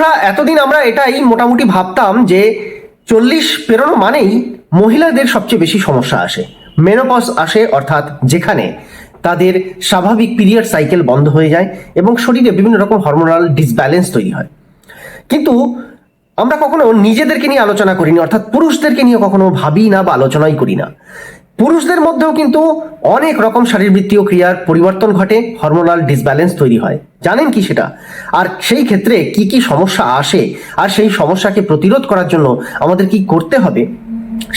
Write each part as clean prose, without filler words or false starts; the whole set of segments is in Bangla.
বন্ধুরা, এতদিন আমরা এটাই মোটামুটি ভাবতাম যে 40 পেরোনো মানেই মহিলাদের সবচেয়ে বেশি সমস্যা আসে, মেনোপজ আসে, অর্থাৎ যেখানে তাদের স্বাভাবিক পিরিয়ড সাইকেল বন্ধ হয়ে যায় এবং শরীরে বিভিন্ন রকম হরমোনাল ডিসব্যালেন্স তৈরি হয়। কিন্তু আমরা কখনো নিজেদেরকে নিয়ে আলোচনা করিনি, অর্থাৎ পুরুষদেরকে নিয়ে কখনো ভাবি না বা আলোচনাই করি না। পুরুষদের মধ্যেও কিন্তু অনেক রকম শারীরবৃত্তীয় ক্রিয়ার পরিবর্তন ঘটে, হরমোনাল ডিসব্যালেন্স তৈরি হয়। জানেন কি সেটা? আর সেই ক্ষেত্রে কি কি সমস্যা আসে আর সেই সমস্যাকে প্রতিরোধ করার জন্য আমাদের কি করতে হবে,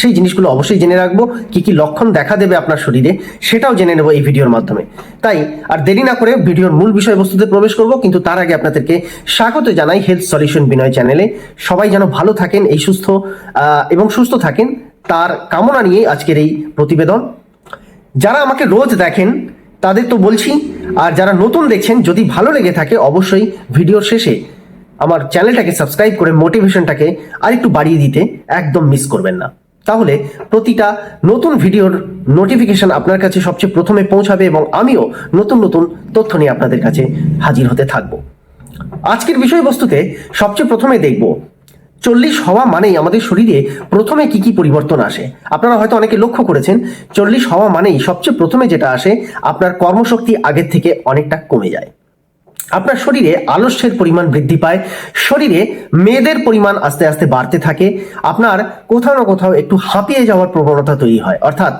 সেই জিনিসগুলো অবশ্যই জেনে রাখবো। কি কি লক্ষণ দেখা দেবে আপনার শরীরে সেটাও জেনে নেব এই ভিডিওর মাধ্যমে। তাই আর দেরি না করে ভিডিওর মূল বিষয়বস্তুতে প্রবেশ করব, কিন্তু তার আগে আপনাদেরকে স্বাগত জানাই হেলথ সলিউশন বিনয় চ্যানেলে। সবাই যেন ভালো থাকেন, এই সুস্থ থাকেন তার কামনা নিয়ে আজকের এই প্রতিবেদন। যারা আমাকে রোজ দেখেন তাদের তো বলছি, আর যারা নতুন দেখছেন যদি ভালো লেগে থাকে অবশ্যই ভিডিওর শেষে আমার চ্যানেলটাকে সাবস্ক্রাইব করে মোটিভেশনটাকে আরেকটু বাড়িয়ে দিতে একদম মিস করবেন না। তাহলে প্রতিটা নতুন ভিডিওর নোটিফিকেশন আপনার কাছে সবচেয়ে প্রথমে পৌঁছাবে এবং আমিও নতুন নতুন তথ্য নিয়ে আপনাদের কাছে হাজির হতে থাকবো। আজকের বিষয়বস্তুতে সবচেয়ে প্রথমে দেখব 40 হওয়া মানেই আমাদের শরীরে প্রথমে কি কি পরিবর্তন আসে। আপনারা হয়তো অনেকে লক্ষ্য করেছেন 40 হওয়া মানেই সবচেয়ে প্রথমে যেটা আসে, আপনার কর্মশক্তি আগের থেকে অনেকটা কমে যায়। আপনার শরীরে আলস্যের পরিমাণ বৃদ্ধি পায়, শরীরে মেদের পরিমাণ আস্তে আস্তে বাড়তে থাকে, আপনার কোথাও না কোথাও একটু হাঁপিয়ে যাওয়ার প্রবণতা তৈরি হয়, অর্থাৎ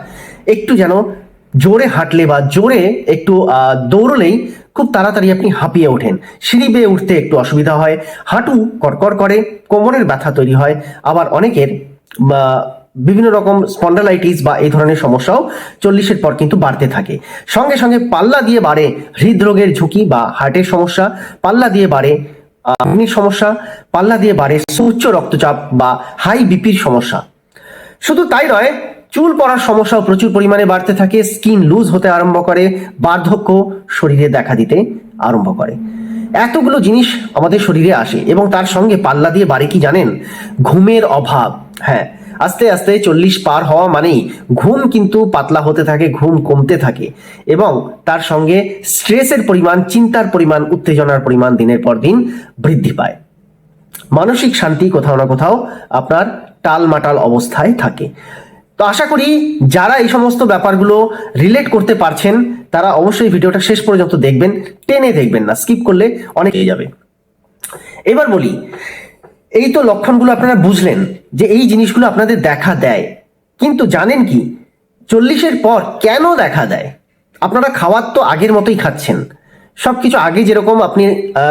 একটু যেন জোরে হাঁটলে বা জোরে একটু দৌড়লেই খুব তাড়াতাড়ি আপনি হাঁপিয়ে ওঠেন, সিঁড়ি বেয়ে উঠতে একটু অসুবিধা হয়, হাঁটু কড়কড় করে, কোমরের ব্যথা তৈরি হয়, আবার অনেকের বিভিন্ন রকম স্পন্ডালাইটিস বা এই ধরনের সমস্যাও 40-এর পর কিন্তু বাড়তে থাকে। সঙ্গে সঙ্গে পাল্লা দিয়ে বাড়ে হৃদরোগের ঝুঁকি বা হার্টের সমস্যা, পাল্লা দিয়ে বাড়ে কিডনির সমস্যা, পাল্লা দিয়ে বাড়ে উচ্চ রক্তচাপ বা হাই বিপির সমস্যা। শুধু তাই নয়, চুল পড়ার সমস্যাও প্রচুর পরিমাণে বাড়তে থাকে, স্কিন লুজ হতে আরম্ভ করে, বার্ধক্য শরীরে দেখা দিতে আরম্ভ করে। এতগুলো জিনিস আমাদের শরীরে আসে এবং তার সঙ্গে পাল্লা দিয়ে বাড়ে কি জানেন? ঘুমের অভাব। হ্যাঁ, আস্তে আস্তে 40 পার হওয়া মানেই ঘুম কিন্তু পাতলা হতে থাকে, ঘুম কমতে থাকে এবং তার সঙ্গে স্ট্রেসের পরিমাণ, চিন্তার পরিমাণ, উত্তেজনার পরিমাণ দিনের পর দিন বৃদ্ধি পায়। মানসিক শান্তি কোথাও না কোথাও আপনার টালমাটাল অবস্থায় থাকে। তো আশা করি যারা এই সমস্ত ব্যাপারগুলো রিলেট করতে পারছেন তারা অবশ্যই ভিডিওটা শেষ পর্যন্ত দেখবেন, টেনে দেখবেন না, স্কিপ করলে অনেক হয়ে যাবে। এবার বলি, এই তো লক্ষণগুলো আপনারা বুঝলেন যে এই জিনিসগুলো আপনাদের দেখা দেয়, কিন্তু জানেন কি 40-এর পর কেন দেখা দেয়? আপনারা খাওয়ার তো আগের মতোই খাচ্ছেন, সবকিছু আগে যেরকম আপনি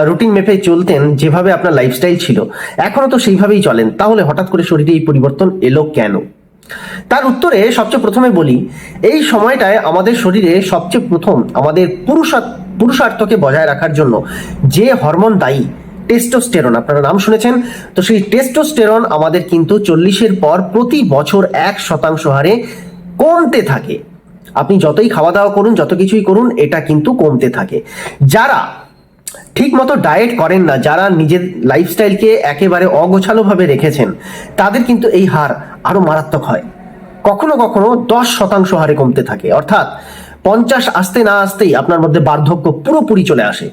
রুটিন মেপে চলতেন, যেভাবে আপনার লাইফস্টাইল ছিল এখনো তো সেইভাবেই চলেন, তাহলে হঠাৎ করে শরীরে এই পরিবর্তন এলো কেন? তার উত্তরে সবচেয়ে প্রথমে বলি, এই সময়টায় আমাদের শরীরে সবচেয়ে প্রথম আমাদের পুরুষার্থকে বজায় রাখার জন্য যে হরমোন দায়ী, টেস্টোস্টেরন, আপনারা নাম শুনেছেন, তো সেই টেস্টোস্টেরন আমাদের কিন্তু 40-এর পর প্রতি বছর 1% হারে কমতে থাকে। আপনি যতই খাওয়া দাওয়া করুন, যত কিছুই করুন, এটা কিন্তু কমতে থাকে। যারা ঠিক মতো ডায়েট করেন না, যারা নিজের লাইফস্টাইলকে একেবারে অগোছালোভাবে রেখেছেন, তাদের কিন্তু এই হার আরো মারাত্মক হয়, কখনো কখনো 10% হারে কমতে থাকে। অর্থাৎ 50 আসতে না আসতেই আপনার মধ্যে বার্ধক্য পুরোপুরি চলে আসে,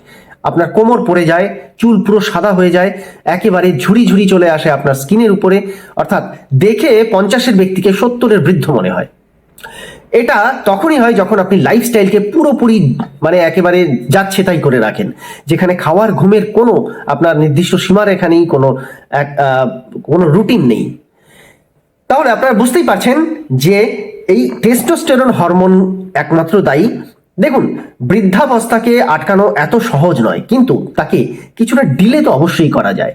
আপনার কোমর পড়ে যায়, চুল পুরো সাদা হয়ে যায়, একেবারে ঝুড়ি ঝুড়ি চলে আসে আপনার স্কিনের উপরে, অর্থাৎ দেখে 50-এর ব্যক্তিকে 70-এর বৃদ্ধ মনে হয়। এটা তখনই হয় যখন আপনি লাইফস্টাইলকে পুরোপুরি মানে একেবারে যাচ্ছে তাই করে রাখেন, যেখানে খাওয়ার ঘুমের কোনো আপনার নির্দিষ্ট সীমারেখা নেই, কোনো রুটিন নেই। তাহলে আপনারা বুঝতেই পারছেন যে এই টেস্টোস্টেরন হরমোন একমাত্র দায়ী। দেখুন, বৃদ্ধাবস্থাকে আটকানো এত সহজ নয়, কিন্তু তাকে কিছুটা ডিলে তো অবশ্যই করা যায়।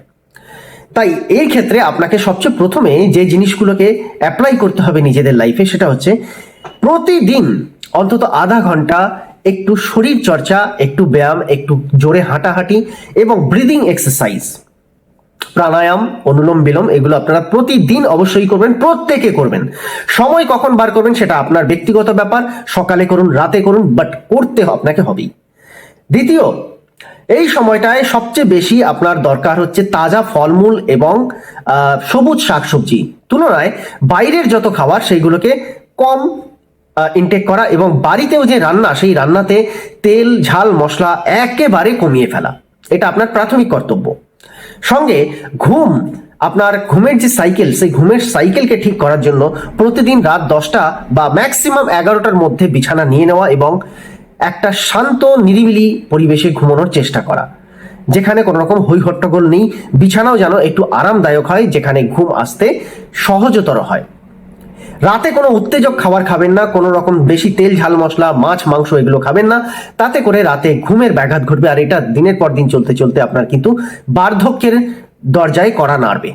তাই এই ক্ষেত্রে আপনাকে সবচেয়ে প্রথমে যে জিনিসগুলোকে অ্যাপ্লাই করতে হবে নিজেদের লাইফে, সেটা হচ্ছে প্রতিদিন অন্তত আধা ঘন্টা একটু শরীর চর্চা, একটু ব্যায়াম, একটু জোরে হাঁটাহাঁটি এবং ব্রিদিং এক্সারসাইজ, প্রাণায়াম, অনুলোম বিলোম, এগুলো আপনারা প্রতিদিন অবশ্যই করবেন, প্রত্যেকে করবেন। সময় কখন বার করবেন সেটা আপনার ব্যক্তিগত ব্যাপার, সকালে করুন, রাতে করুন, বাট করতে আপনাকে হবেই। দ্বিতীয়, এই সময়টায় সবচেয়ে বেশি আপনার দরকার হচ্ছে তাজা ফলমূল এবং সবুজ শাকসবজি তুলনায় বাইরের যত খাবার সেইগুলোকে কম ইনটেক করা, এবং বাড়িতেও যে রান্না সেই রান্নাতে তেল, ঝাল, মশলা একেবারে কমিয়ে ফেলা, এটা আপনার প্রাথমিক কর্তব্য। সঙ্গে ঘুম, আপনার ঘুমের যে সাইকেল, সেই ঘুমের সাইকেলকে ঠিক করার জন্য প্রতিদিন রাত 10টা বা ম্যাক্সিমাম 11টার মধ্যে বিছানা নিয়ে নেওয়া এবং একটা শান্ত নিরিবিলি পরিবেশে ঘুমানোর চেষ্টা করা, যেখানে কোনো রকম হই হট্টগোল নেই, বিছানাও যেন একটু আরামদায়ক হয়, যেখানে ঘুম আসতে সহজতর হয়। রাতে কোনো উত্তেজক খাবার খাবেন না, কোনো রকম বেশি তেল ঝাল মশলা, মাছ মাংস এগুলো খাবেন না, তাতে করে রাতে ঘুমের ব্যাঘাত ঘটবে। আর এটা দিনের পর দিন চলতে চলতে আপনার কিন্তু বার্ধক্যের দরজায় কড়া নাড়বে।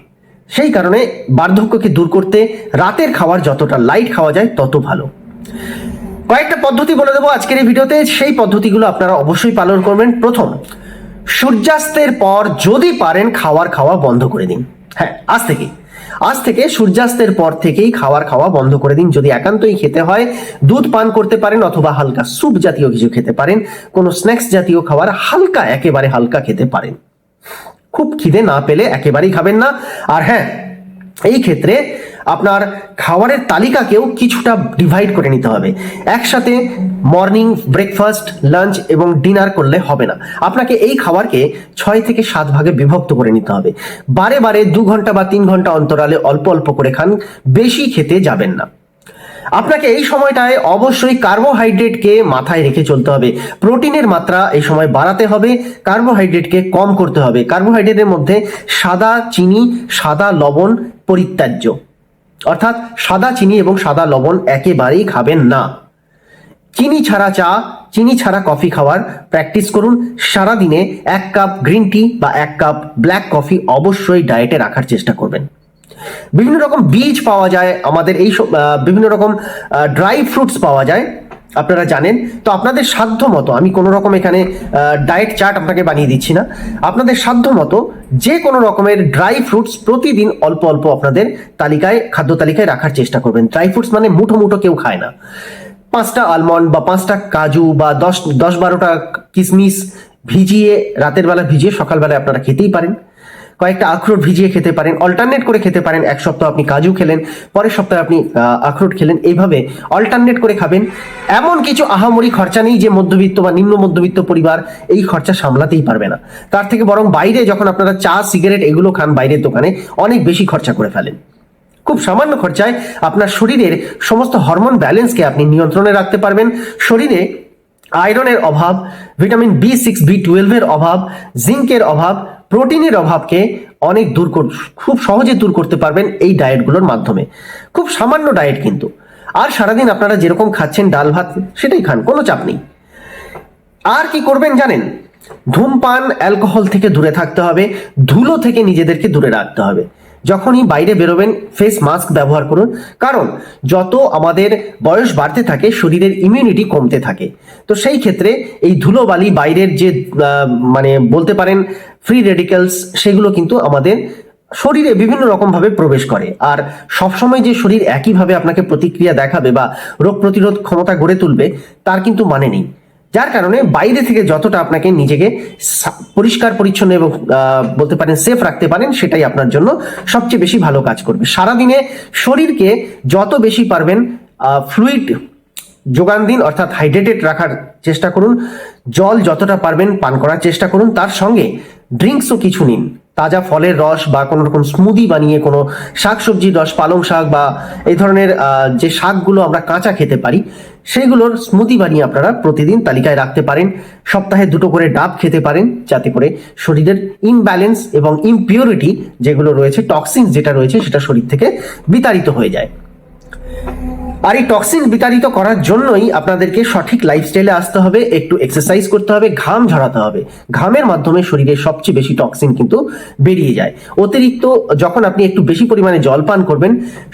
সেই কারণে বার্ধক্যকে দূর করতে রাতের খাবার যতটা লাইট খাওয়া যায় তত ভালো। কয়েকটা পদ্ধতি বলে দেবো আজকের এই ভিডিওতে, সেই পদ্ধতিগুলো আপনারা অবশ্যই পালন করবেন। প্রথম, সূর্যাস্তের পর যদি পারেন খাওয়া বন্ধ করে দিন। হ্যাঁ, আজ থেকে সূর্যাস্তের পর থেকেই খাওয়া বন্ধ করে দিন। যদি একান্তই খেতে হয়, দুধ পান করতে পারেন অথবা হালকা স্যুপ জাতীয় কিছু খেতে পারেন, কোনো স্ন্যাক্স জাতীয় খাবার হালকা, একেবারে হালকা খেতে পারেন। খুব খিদে না পেলে একেবারেই খাবেন না। আর হ্যাঁ, এই ক্ষেত্রে আপনার খাবারের তালিকাকেও কিছুটা ডিভাইড করে নিতে হবে। একসাথে মর্নিং ব্রেকফাস্ট, লাঞ্চ এবং ডিনার করলে হবে না। আপনাকে এই খাবারকে 6 থেকে 7 ভাগে বিভক্ত করে নিতে হবে। বারে বারে 2 ঘন্টা বা 3 ঘন্টা অন্তরালে অল্প অল্প করে খান, বেশি খেতে যাবেন না। আপনাকে এই সময়টায় অবশ্যই কার্বোহাইড্রেটকে মাথায় রেখে চলতে হবে। প্রোটিনের মাত্রা এই সময় বাড়াতে হবে, কার্বোহাইড্রেটকে কম করতে হবে। কার্বোহাইড্রেটের মধ্যে সাদা চিনি, সাদা লবণ পরিত্যাজ্য, অর্থাৎ সাদা চিনি এবং সাদা লবণ একেবারেই খাবেন না। চিনি ছাড়া চা, চিনি ছাড়া কফি খাওয়ার প্র্যাকটিস করুন। সারাদিনে 1 কাপ গ্রিন টি বা 1 কাপ ব্ল্যাক কফি অবশ্যই ডায়েটে রাখার চেষ্টা করবেন। বিভিন্ন রকম বীজ পাওয়া যায় আমাদের, এই বিভিন্ন রকম ড্রাই ফ্রুটস পাওয়া যায়, আপনারা জানেন। তো আপনাদের সাধ্য মতো, আমি কোনো রকম এখানে ডায়েট চার্ট আপনাকে বানিয়ে দিচ্ছি না, আপনাদের সাধ্য মতো যে কোনো রকমের ড্রাই ফ্রুটস প্রতিদিন অল্প অল্প আপনাদের খাদ্য তালিকায় রাখার চেষ্টা করবেন। ড্রাই ফ্রুটস মানে মুঠো মুঠো কেউ খায় না। 5টা আলমন্ড বা 5টা কাজু বা 10-12টা কিশমিশ ভিজিয়ে, রাতের বেলা ভিজিয়ে সকালবেলায় আপনারা খেতেই পারেন। কয়েকটা আখরোট ভিজিয়ে খেতে পারেন, অল্টারনেট করে খেতে পারেন। 1 সপ্তাহ আপনি কাজু খেলেন, পরের সপ্তাহে আপনি আখরোট খেলেন, এইভাবে অল্টারনেট করে খাবেন। এমন কিছু আহামরি খরচা নেই যে মধ্যবিত্ত বা নিম্ন মধ্যবিত্ত পরিবার এই খরচা সামলাতেই পারবে না। তার থেকে বরং বাইরে যখন আপনারা চা, সিগারেট এগুলো খান বাইরের দোকানে, অনেক বেশি খরচা করে ফেলেন। খুব সামান্য খরচায় আপনার শরীরের সমস্ত হরমোন ব্যালেন্সকে আপনি নিয়ন্ত্রণে রাখতে পারবেন। শরীরে আয়রনের অভাব, ভিটামিন B6, B12 এর অভাব, জিঙ্কের অভাব, প্রোটিনের অভাবকে খুব সহজে দূর করতে পারবেন এই ডায়েটগুলোর মাধ্যমে। খুব সামান্য ডায়েট কিন্তু। আর সারাদিন আপনারা যেরকম খাচ্ছেন ডাল ভাত, সেটাই খান, কোনো চাপ নেই। আর কি করবেন জানেন? ধূমপান, অ্যালকোহল থেকে দূরে থাকতে হবে, ধুলো থেকে নিজেদেরকে দূরে রাখতে হবে। যখনই বাইরে বেরোবেন ফেস মাস্ক ব্যবহার করুন, কারণ যত আমাদের বয়স বাড়তে থাকে শরীরের ইমিউনিটি কমতে থাকে। তো সেই ক্ষেত্রে এই ধুলোবালি, বাইরের যে মানে বলতে পারেন ফ্রি রেডিক্যালস, সেগুলো কিন্তু আমাদের শরীরে বিভিন্ন রকম ভাবে প্রবেশ করে। আর সবসময় যে শরীর একইভাবে আপনাকে প্রতিক্রিয়া দেখাবে বা রোগ প্রতিরোধ ক্ষমতা গড়ে তুলবে, তার কিন্তু মানে নেই। যার কারণে বাইরে থেকে যতটা আপনাকে নিজেকে পরিষ্কার পরিচ্ছন্ন এবং বলতে পারেন সেফ রাখতে পারেন, সেটাই আপনার জন্য সবচেয়ে বেশি ভালো কাজ করবে। সারাদিনে শরীরকে যত বেশি পারবেন ফ্লুইড যোগান দিন, অর্থাৎ হাইড্রেটেড রাখার চেষ্টা করুন। জল যতটা পারবেন পান করার চেষ্টা করুন। তার সঙ্গে ড্রিঙ্কসও কিছু নিন, তাজা ফলের রস বা কোনো রকম স্মুদি বানিয়ে, কোনো শাকসবজির রস, পালং শাক বা এই ধরনের যে শাকগুলো আমরা কাঁচা খেতে পারি, সেইগুলোর স্মুদি বানিয়ে আপনারা প্রতিদিন তালিকায় রাখতে পারেন। সপ্তাহে 2টো করে ডাব খেতে পারেন, যাতে করে শরীরের ইমব্যালেন্স এবং ইমপিউরিটি যেগুলো রয়েছে, টক্সিন যেটা রয়েছে, সেটা শরীর থেকে বিতাড়িত হয়ে যায়। আর এই টক্সিন বিতাড়িত করার জন্যই আপনাদেরকে সঠিক লাইফস্টাইলে আসতে হবে, একটু এক্সারসাইজ করতে হবে, ঘাম ঝরাতে হবে। ঘামের মাধ্যমে শরীরের সবচেয়ে বেশি টক্সিন কিন্তু বেরিয়ে যায়। অতিরিক্ত যখন আপনি একটু বেশি পরিমাণে জল পান করবেন,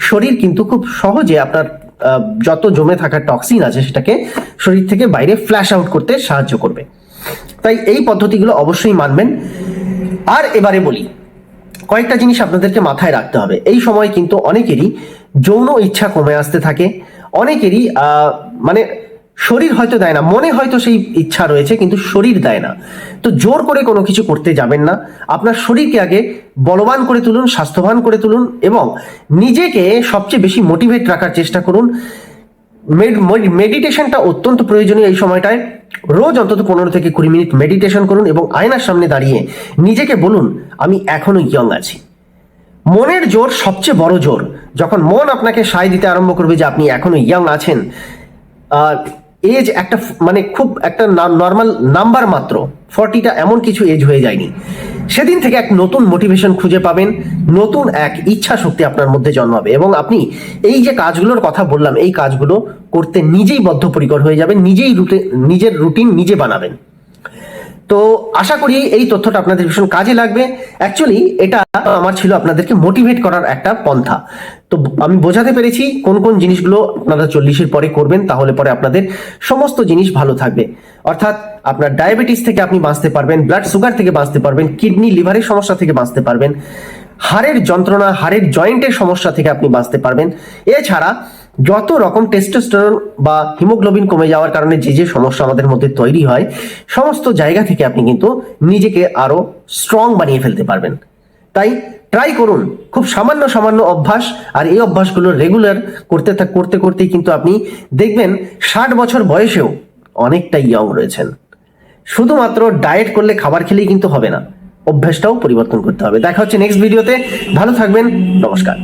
শরীর কিন্তু খুব সহজে আপনার যত জমে থাকা টক্সিন আছে সেটাকে শরীর থেকে বাইরে ফ্ল্যাশ আউট করতে সাহায্য করবে। তাই এই পদ্ধতিগুলো অবশ্যই মানবেন। আর এবারে বলি, কয়েকটা জিনিস আপনাদেরকে মাথায় রাখতে হবে। এই সময় কিন্তু অনেকেরই যৌন ইচ্ছা কমে আসতে থাকে, অনেকেরই মানে শরীর হয়তো দেয় না, মনে হয়তো সেই ইচ্ছা রয়েছে কিন্তু শরীর দেয় না। তো জোর করে কোনো কিছু করতে যাবেন না। আপনার শরীরকে আগে বলবান করে তুলুন, স্বাস্থ্যবান করে তুলুন এবং নিজেকে সবচেয়ে বেশি মোটিভেট রাখার চেষ্টা করুন। মেডিটেশনটা অত্যন্ত প্রয়োজনীয় এই সময়টায়। রোজ অন্তত 15 থেকে 20 মিনিট মেডিটেশন করুন এবং আয়নার সামনে দাঁড়িয়ে নিজেকে বলুন, আমি এখনো ইয়ং আছি। মনের জোর সবচেয়ে বড় জোর। যখন মন আপনাকে সায় দিতে আরম্ভ করবে যে আপনি এখনো ইয়ং আছেন, এজ একটা মানে খুব একটা নর্মাল নাম্বার মাত্র, 40টা এমন কিছু এজ হয়ে যায়নি, সেদিন থেকে এক নতুন মোটিভেশন খুঁজে পাবেন, নতুন এক ইচ্ছা শক্তি আপনার মধ্যে জন্মাবে এবং আপনি এই যে কাজগুলোর কথা বললাম এই কাজগুলো করতে নিজেই বদ্ধপরিকর হয়ে যাবেন, নিজের রুটিন নিজে বানাবেন। তো আশা করি এই তথ্যটা আপনাদের ভীষণ কাজে লাগবে। অ্যাকচুয়ালি এটা আমার ছিল আপনাদেরকে মোটিভেট করার একটা পন্থা। তো আমি বোঝাতে পেরেছি কোন কোন জিনিসগুলো আপনারা 40-এর পরে করবেন, তাহলে পরে আপনাদের সমস্ত জিনিস ভালো থাকবে। অর্থাৎ আপনার ডায়াবেটিস থেকে আপনি বাঁচতে পারবেন, ব্লাড সুগার থেকে বাঁচতে পারবেন, কিডনি লিভারের সমস্যা থেকে বাঁচতে পারবেন, হাড়ের যন্ত্রণা, হাড়ের জয়েন্টের সমস্যা থেকে আপনি বাঁচতে পারবেন। এছাড়া যত রকম টেস্টোস্টেরন বা হিমোগ্লোবিন কমে যাওয়ার কারণে যে যে সমস্যা আমাদের মধ্যে তৈরি হয়, সমস্ত জায়গা থেকে আপনি কিন্তু নিজেকে আরো স্ট্রং বানিয়ে ফেলতে পারবেন। তাই ট্রাই করুন, খুব সামান্য সামান্য অভ্যাস, আর এই অভ্যাসগুলো রেগুলার করতে করতেই কিন্তু আপনি দেখবেন 60 বছর বয়সেও অনেকটা ইয়ং রয়েছেন। শুধুমাত্র ডায়েট করলে, খাবার খেলেই কিন্তু হবে না, অভ্যাসটাও পরিবর্তন করতে হবে। দেখা হচ্ছে নেক্সট ভিডিওতে। ভালো থাকবেন, নমস্কার।